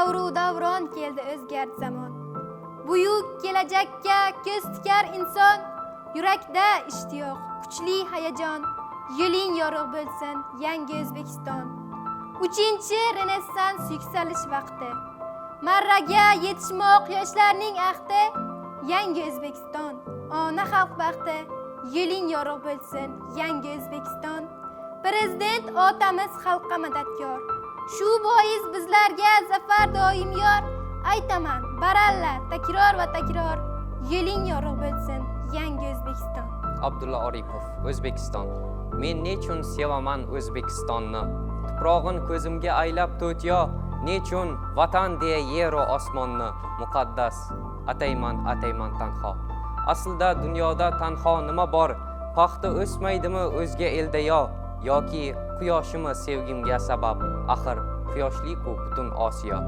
davru davron keldi o'zgart zamon. Buyuk kelajakka ko'z tikar inson, yurakda ishtiyoq, kuchli hayajon. Yo'ling yorug' bo'lsin yangi O'zbekiston. 3-Renessans yuksalish vaqti. Marraga yetishmoq yoshlarning ahdi. Yangi O'zbekiston, ona xalq baxti. Yo'ling yorug' bo'lsin yangi O'zbekiston. Prezident otamiz xalqqa madadkor. Shu bois bizlarga zafar doim yor. Aytaman baralla takror va takror. Yo'ling yorug' bo'lsin yangi O'zbekiston. Abdulla Oripov, O'zbekiston. Men nechun sevaman O'zbekistonni? Tuprog'in ko'zimga aylab to'tyo. Nechun vatan deya yeru osmonni muqaddas atayman tanho. Aslida dunyoda tanho nima bor? Paxta o'smaydimi o'zga elda yoki quyoshimi sevgimga sabab? Axir quyoshli-ku butun Osiyo.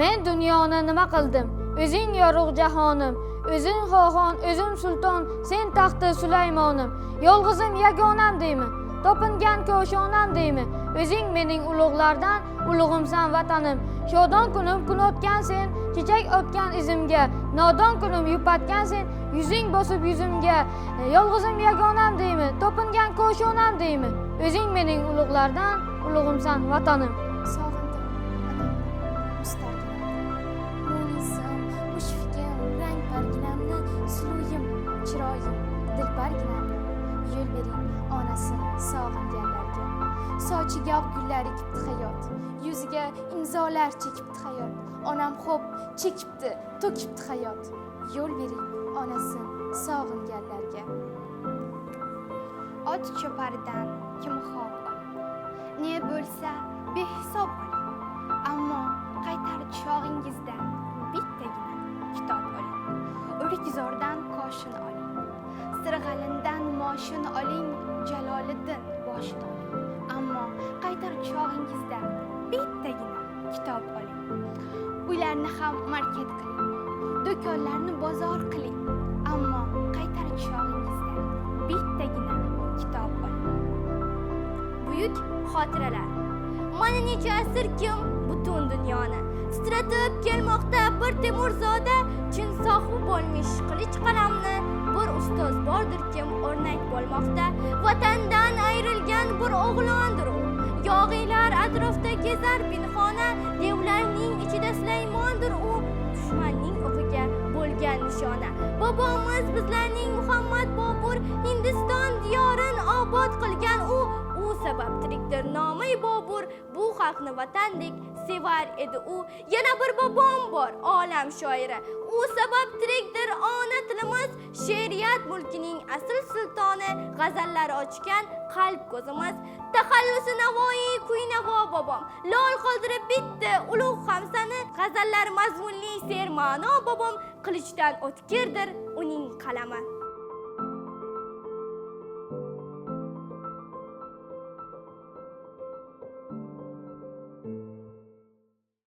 Men dunyoni nima qildim? O'zing yorug' jahonim, o'zing xo'xon, o'zim sulton, sen taxti Sulaymonim. Yolg'izim yagonam deymi? Topingan ko'shonam deymi? O'zing mening ulug'lardan, ulug'imsan vatanim. Shodon kunim kun o'tgan sen, chechak o'tgan izimga. Nodon kunim yupatgan sen, yuzing bosib yuzimga. Yolg'izim yagonam deymi? Topingan ko'shonam deymi? O'zing mening ulug'lardan, ulug'imsan vatanim. Sog'indim vatanimni, mustaqillikni. Munisam, mushfiqim, rang barginamni, suluyim, chiroyim, dilbarginamni. Yo'l bering onasi sog'inganlarga. Sochiga gullar ekibdi hayot, yuziga imzolar chekibdi hayot. Onam xo'p chekibdi, to'kibdi hayot. Yo'l bering onasi sog'inganlarga. Ot choparidan kim xob oling. Ne bo'lsa behisob oling. Ammo qaytar chog'ingizdan bittagina kitob oling. O'rikzordan qoshin oling. Sirg'alindan moshin oling, Jaloliddin boshini oling. Ammo qaytar chog'ingizda bittagina kitob oling. Uylarni ham market qiling, do'konlarni bozor qiling. Ammo qaytar chog'ingizda bittagina kitob oling. Buyuk xotiralar. Mana necha asr kim butun dunyoni titratib kelmoqda bir Temurzoda, chin sohibi bo'lmish qilich qalamni. Bir ustoz bordir kim o'rnak bo'lmoqda, vatandan ayrilgan bir o'g'londir u. Yog'iylar atrofda kezar pinhona, devlarning ichida Sulaymondir u. Dushmanning o'qiga bo'lgan nishona. Bobomiz bizlarning Muhammad Bobur Hindiston diyorin obod qilgan u. U sabab tirikdir nomi Bobur, bu xalqni vatandek sevar edi u. Yana bir bobom bor olam shoiri, u sabab tirikdir ona tilimiz. She'riyat mulkining asl sultoni, g'azallar ochgan qalb ko'zimiz. Taxallusi Navoiy Kuynavo bobom, lol qoldirib bitdi ulug' hamsani. G'azallar mazmunli serma'no bobom, qilichdan o'tkirdir uning qalami.